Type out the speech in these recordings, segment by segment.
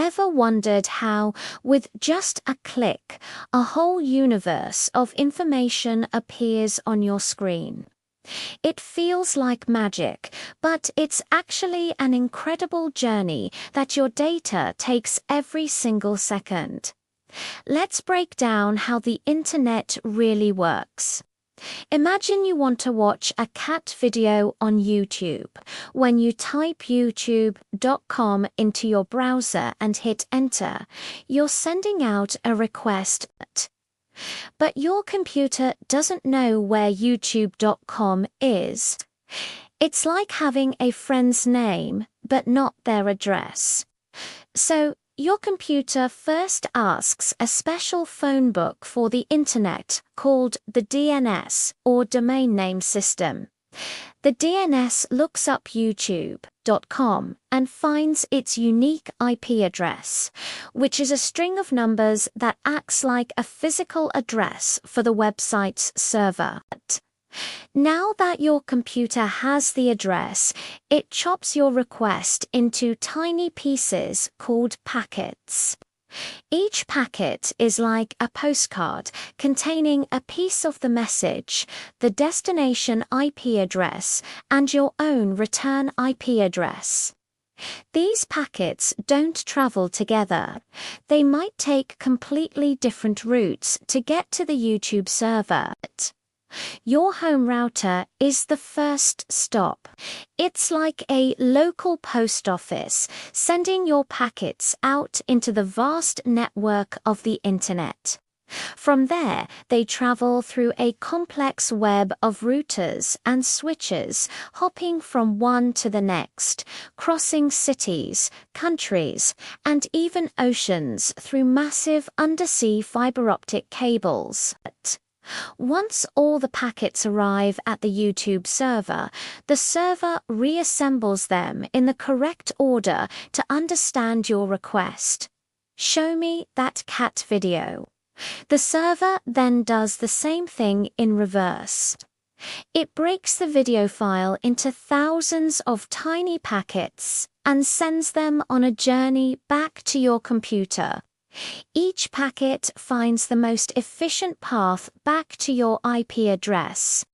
Ever wondered how, with just a click, a whole universe of information appears on your screen? It feels like magic, but it's actually an incredible journey that your data takes every single second. Let's break down how the internet really works. Imagine you want to watch a cat video on YouTube. When you type youtube.com into your browser and hit enter, you're sending out a request. But your computer doesn't know where youtube.com is. It's like having a friend's name, but not their address. So, your computer first asks a special phone book for the internet called the DNS, or Domain Name System. The DNS looks up youtube.com and finds its unique IP address, which is a string of numbers that acts like a physical address for the website's server. Now that your computer has the address, it chops your request into tiny pieces called packets. Each packet is like a postcard containing a piece of the message, the destination IP address, and your own return IP address. These packets don't travel together. They might take completely different routes to get to the YouTube server. Your home router is the first stop. It's like a local post office, sending your packets out into the vast network of the internet. From there, they travel through a complex web of routers and switches, hopping from one to the next, crossing cities, countries, and even oceans through massive undersea fiber optic cables. Once all the packets arrive at the YouTube server, the server reassembles them in the correct order to understand your request. Show me that cat video. The server then does the same thing in reverse. It breaks the video file into thousands of tiny packets and sends them on a journey back to your computer. Each packet finds the most efficient path back to your IP address.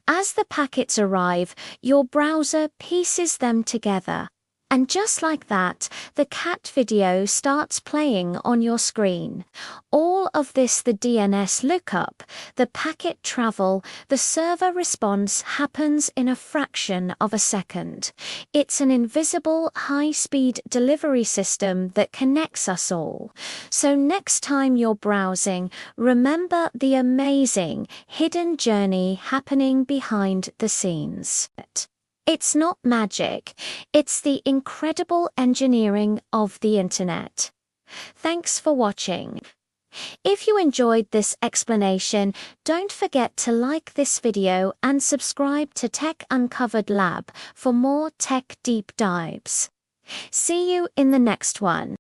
As the packets arrive, your browser pieces them together. And just like that, the cat video starts playing on your screen. All of this, the DNS lookup, the packet travel, the server response happens in a fraction of a second. It's an invisible, high-speed delivery system that connects us all. So next time you're browsing, remember the amazing, hidden journey happening behind the scenes. It's not magic, it's the incredible engineering of the internet. Thanks for watching. If you enjoyed this explanation, don't forget to like this video and subscribe to Tech Uncovered Lab for more tech deep dives. See you in the next one.